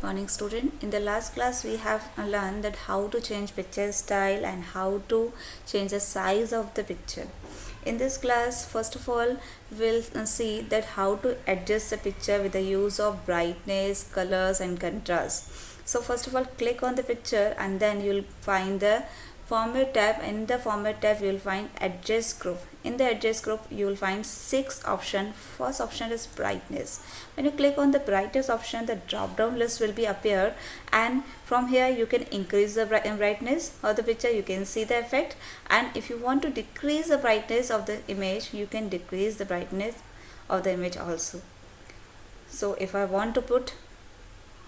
morning student. In the last class we have learned that how to change picture style and how to change the size of the picture. In this class, first of all, we'll see that how to adjust the picture with the use of brightness, colors and contrast. So first of all, click on the picture and then you'll find the format tab. In the format tab you will find adjust group. In the adjust group you will find 6 options. First option is brightness. When you click on the brightness option, the drop down list will be appear, and from here you can increase the brightness of the picture. You can see the effect, and if you want to decrease the brightness of the image, you can decrease the brightness of the image also. So if I want to put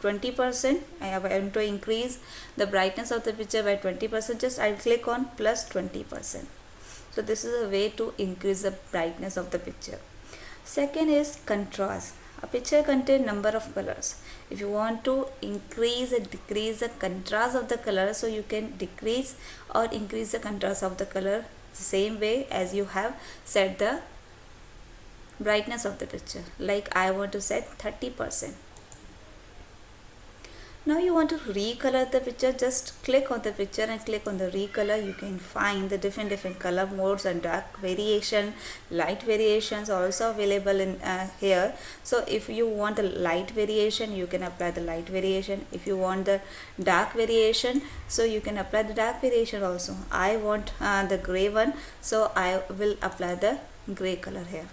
20%, I want to increase the brightness of the picture by 20%, just I'll click on plus 20%. So this is a way to increase the brightness of the picture. Second is contrast. A picture contains number of colors. If you want to increase and decrease the contrast of the color, so you can decrease or increase the contrast of the color the same way as you have set the brightness of the picture. Like I want to set 30%. Now you want to recolor the picture, just click on the picture and click on the recolor. You can find the different color modes and dark variation, light variations also available in here. So if you want the light variation, you can apply the light variation. If you want the dark variation, so you can apply the dark variation also. I want the gray one, so I will apply the gray color here.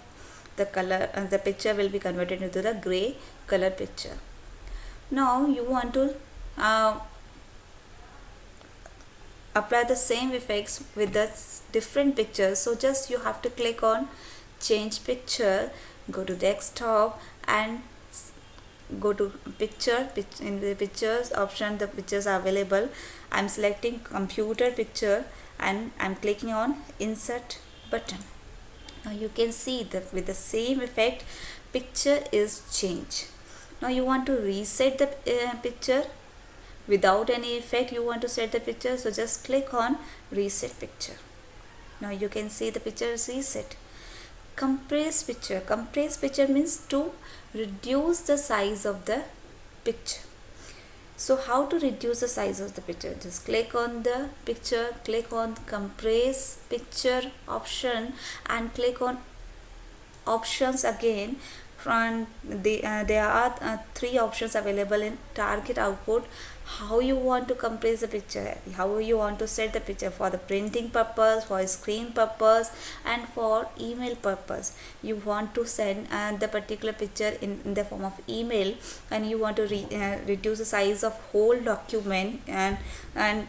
The color the picture will be converted into the gray color picture. Now you want to apply the same effects with the different pictures, so just you have to click on change picture, go to desktop and go to picture. In the pictures option, the pictures are available. I'm selecting computer picture and I'm clicking on insert button. Now you can see that with the same effect, picture is changed. Now you want to reset the picture without any effect. You want to set the picture, so just click on reset picture. Now you can see the picture is reset. Compress picture. Compress picture means to reduce the size of the picture. So how to reduce the size of the picture? Just click on the picture, click on compress picture option and click on options again. From there are 3 options available in target output. How you want to compress the picture, how you want to set the picture for the printing purpose, for screen purpose and for email purpose. You want to send the particular picture in the form of email, and you want to reduce the size of whole document, and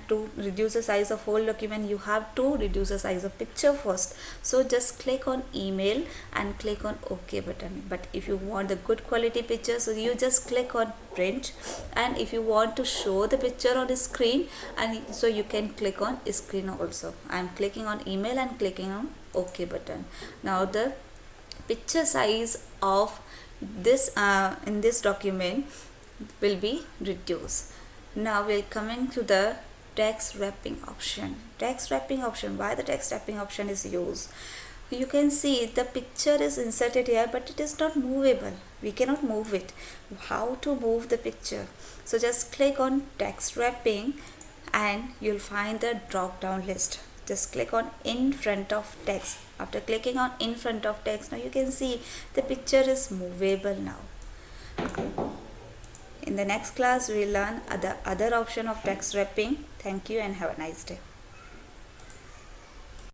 to reduce the size of whole document you have to reduce the size of picture first. So just click on email and click on OK button. But if you want the good quality picture, so you just click on print, and if you want to show the picture on the screen, and so you can click on screen also. I am clicking on email and clicking on OK button. Now the picture size of this in this document will be reduced. Now we're coming to the text wrapping option. Text wrapping option. Why the text wrapping option is used? You can see the picture is inserted here, but it is not movable. We cannot move it. How to move the picture? So just click on text wrapping and you'll find the drop down list. Just click on in front of text. After clicking on in front of text, now you can see the picture is movable now. In the next class we will learn other option of text wrapping. Thank you and have a nice day.